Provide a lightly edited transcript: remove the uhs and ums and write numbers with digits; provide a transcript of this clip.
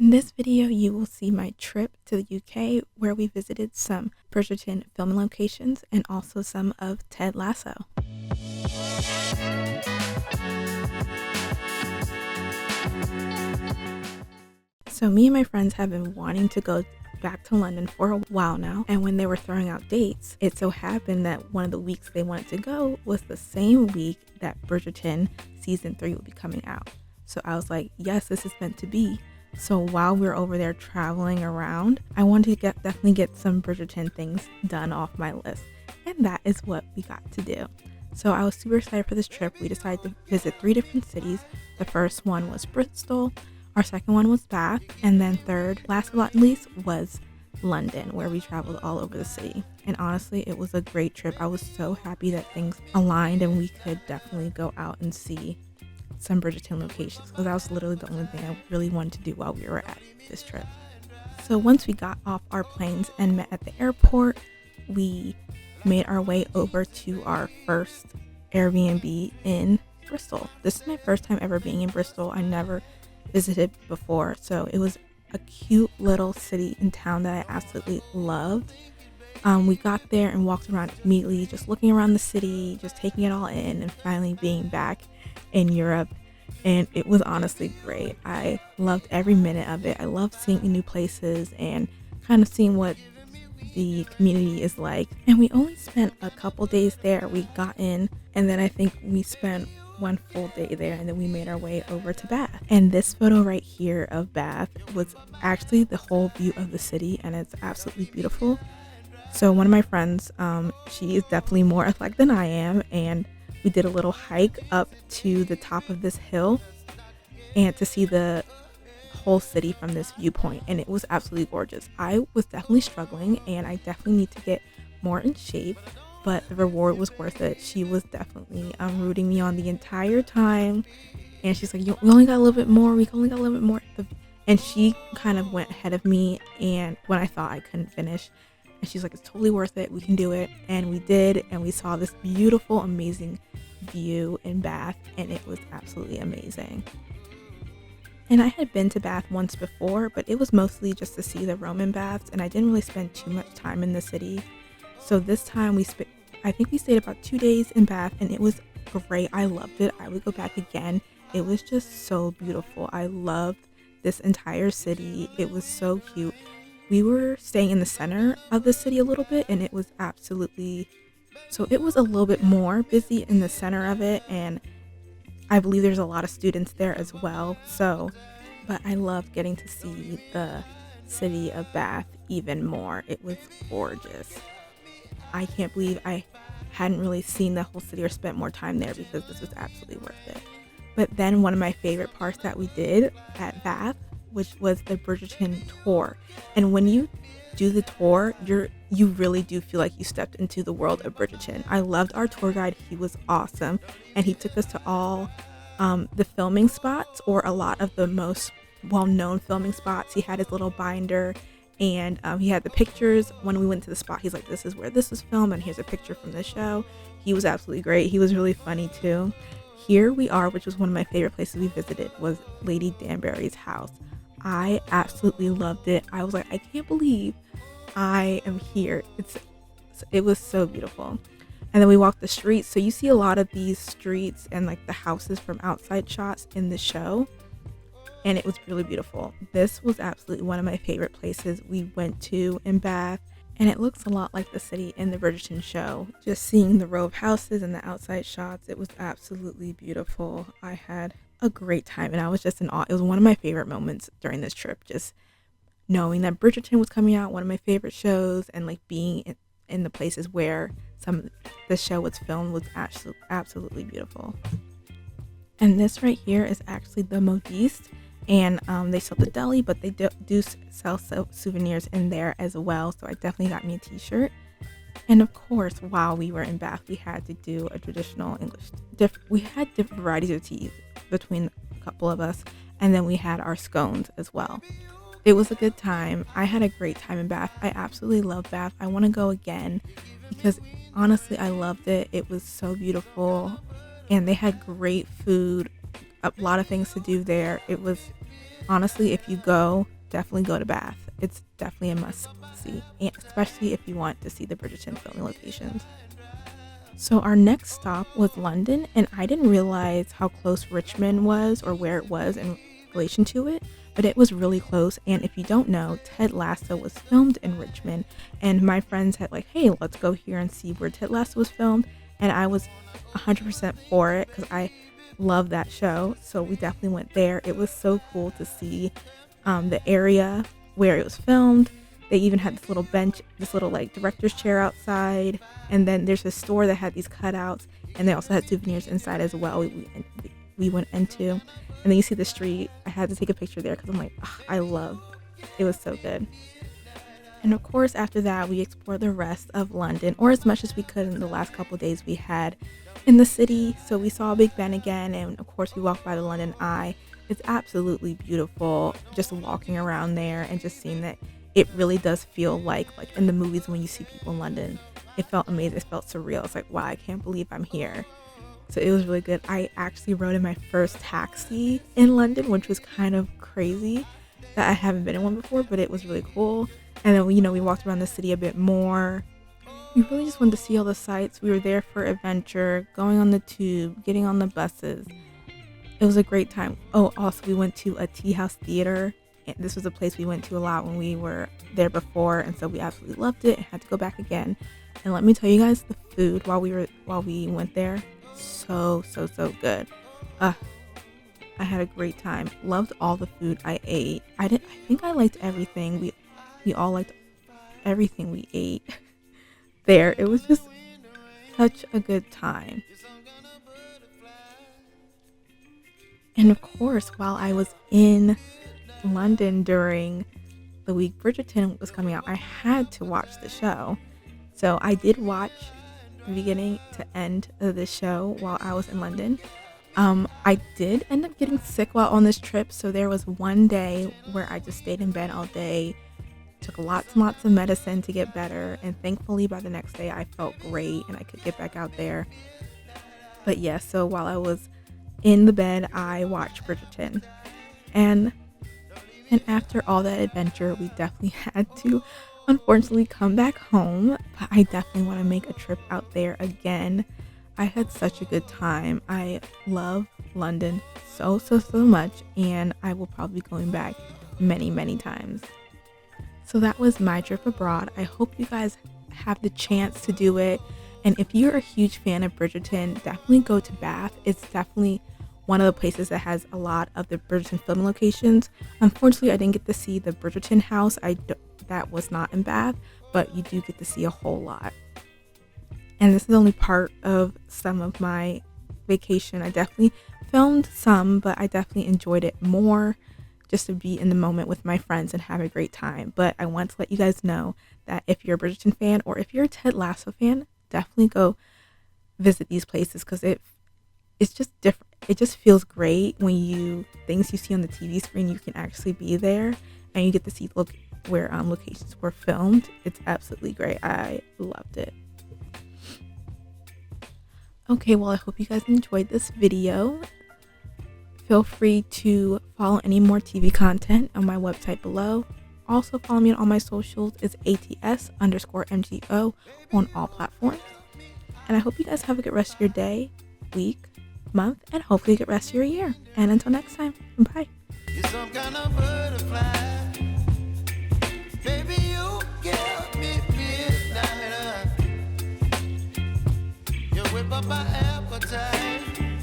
In this video, you will see my trip to the UK where we visited some Bridgerton filming locations and also some of Ted Lasso. So me and my friends have been wanting to go back to London for a while now, and when they were throwing out dates, it so happened that one of the weeks they wanted to go was the same week that Bridgerton season 3 would be coming out. So I was like, yes, this is meant to be. So while we were over there traveling around, I wanted to definitely get some Bridgerton things done off my list, and that is what we got to do. So I was super excited for this trip. We decided to visit 3 different cities. The first one was Bristol, our second one was Bath, and then third, last but not least, was London, where we traveled all over the city. And honestly, it was a great trip. I was so happy that things aligned and we could definitely go out and see some Bridgerton locations, because that was literally the only thing I really wanted to do while we were at this trip. So once we got off our planes and met at the airport, we made our way over to our first Airbnb in Bristol. This is my first time ever being in Bristol. I never visited before, so it was a cute little city and town that I absolutely loved. We got there and walked around immediately, just looking around the city, just taking it all in, and finally being back in Europe. And it was honestly great. I loved every minute of it. I loved seeing new places and kind of seeing what the community is like. And we only spent a couple days there. We got in, and then I think we spent one full day there, and then we made our way over to Bath. And this photo right here of Bath was actually the whole view of the city, and it's absolutely beautiful. So one of my friends, she is definitely more athletic than I am, and we did a little hike up to the top of this hill and to see the whole city from this viewpoint, and it was absolutely gorgeous. I was definitely struggling, and I definitely need to get more in shape, but the reward was worth it. She was definitely rooting me on the entire time, and she's like, we only got a little bit more, and she kind of went ahead of me, and when I thought I couldn't finish, and she's like, it's totally worth it, we can do it. And we did, and we saw this beautiful, amazing view in Bath, and it was absolutely amazing. And I had been to Bath once before, but it was mostly just to see the Roman baths, and I didn't really spend too much time in the city. So this time I think we stayed about 2 days in Bath, and it was great. I loved it. I would go back again. It was just so beautiful. I loved this entire city. It was so cute. We were staying in the center of the city a little bit, and it was a little bit more busy in the center of it, and I believe there's a lot of students there as well. But I loved getting to see the city of Bath even more. It was gorgeous. I can't believe I hadn't really seen the whole city or spent more time there, because this was absolutely worth it. But then one of my favorite parts that we did at Bath, which was the Bridgerton tour. And when you do the tour, you really do feel like you stepped into the world of Bridgerton. I loved our tour guide. He was awesome, and he took us to all the filming spots, or a lot of the most well-known filming spots. He had his little binder, and he had the pictures. When we went to the spot, he's like, this is where this was filmed, and here's a picture from the show. He was absolutely great. He was really funny too. Here we are, which was one of my favorite places we visited, was Lady Danbury's house. I absolutely loved it. I was like, I can't believe I am here. It was so beautiful. And then we walked the streets. So you see a lot of these streets and like the houses from outside shots in the show. And it was really beautiful. This was absolutely one of my favorite places we went to in Bath. And it looks a lot like the city in the Bridgerton show. Just seeing the row of houses and the outside shots, it was absolutely beautiful. I had a great time, and I was just in awe. It was one of my favorite moments during this trip, just knowing that Bridgerton was coming out, one of my favorite shows, and like being in the places where the show was filmed was absolutely beautiful. And this right here is actually the Modiste, and they sell the deli, but they do sell souvenirs in there as well. So I definitely got me a t-shirt. And of course, while we were in Bath, we had to do a traditional English. We had different varieties of teas between a couple of us, and then we had our scones as well. It was a good time. I had a great time in Bath. I absolutely love Bath. I want to go again, because honestly, I loved it. It was so beautiful, and they had great food, a lot of things to do there. It was honestly, if you go definitely go to Bath. It's definitely a must see, and especially if you want to see the Bridgerton filming locations. So our next stop was London, and I didn't realize how close Richmond was or where it was in relation to it, but it was really close. And if you don't know, Ted Lasso was filmed in Richmond, and my friends had like, hey, let's go here and see where Ted Lasso was filmed, and I was 100% for it because I love that show. So we definitely went there. It was so cool to see the area where it was filmed. They even had this little bench, this little like director's chair outside. And then there's a store that had these cutouts, and they also had souvenirs inside as well. We went into, and then you see the street. I had to take a picture there because I'm like, I love it. Was so good. And of course, after that, we explored the rest of London, or as much as we could in the last couple of days we had in the city. So we saw Big Ben again, and of course, we walked by the London Eye. It's absolutely beautiful just walking around there and just seeing that it really does feel like in the movies when you see people in London. It felt amazing. It felt surreal. It's like, wow, I can't believe I'm here. So it was really good. I actually rode in my first taxi in London, which was kind of crazy that I haven't been in one before, but it was really cool. And then, we walked around the city a bit more. We really just wanted to see all the sights. We were there for adventure, going on the tube, getting on the buses. It was a great time. Oh, also, we went to a tea house theater. And this was a place we went to a lot when we were there before, and so we absolutely loved it and had to go back again. And let me tell you guys, the food while we went there, so good. I had a great time. Loved all the food I ate. I think I liked everything. We all liked everything we ate there. It was just such a good time. And of course, while I was in London during the week Bridgerton was coming out, I had to watch the show. So I did watch the beginning to end of the show while I was in London. I did end up getting sick while on this trip, so there was one day where I just stayed in bed all day, took lots and lots of medicine to get better, and thankfully by the next day I felt great and I could get back out there. But yeah, so while I was in the bed, I watched Bridgerton. And after all that adventure, we definitely had to, unfortunately, come back home. But I definitely want to make a trip out there again. I had such a good time. I love London so much, and I will probably be going back many times. So that was my trip abroad. I hope you guys have the chance to do it. And if you're a huge fan of Bridgerton, definitely go to Bath. It's definitely one of the places that has a lot of the Bridgerton film locations. Unfortunately, I didn't get to see the Bridgerton house. That was not in Bath, but you do get to see a whole lot. And this is only part of some of my vacation. I definitely filmed some, but I definitely enjoyed it more just to be in the moment with my friends and have a great time. But I want to let you guys know that if you're a Bridgerton fan or if you're a Ted Lasso fan, definitely go visit these places because it's just different. It just feels great when things you see on the TV screen, you can actually be there and you get to see where locations were filmed. It's absolutely great. I loved it. Okay, well, I hope you guys enjoyed this video. Feel free to follow any more TV content on my website below. Also follow me on all my socials. It's ATS_MGO on all platforms. And I hope you guys have a good rest of your day, week, month, and hopefully a good rest of your year. And until next time, bye. You're some kind of butterfly. Baby, you give me midnight. You whip up my appetite.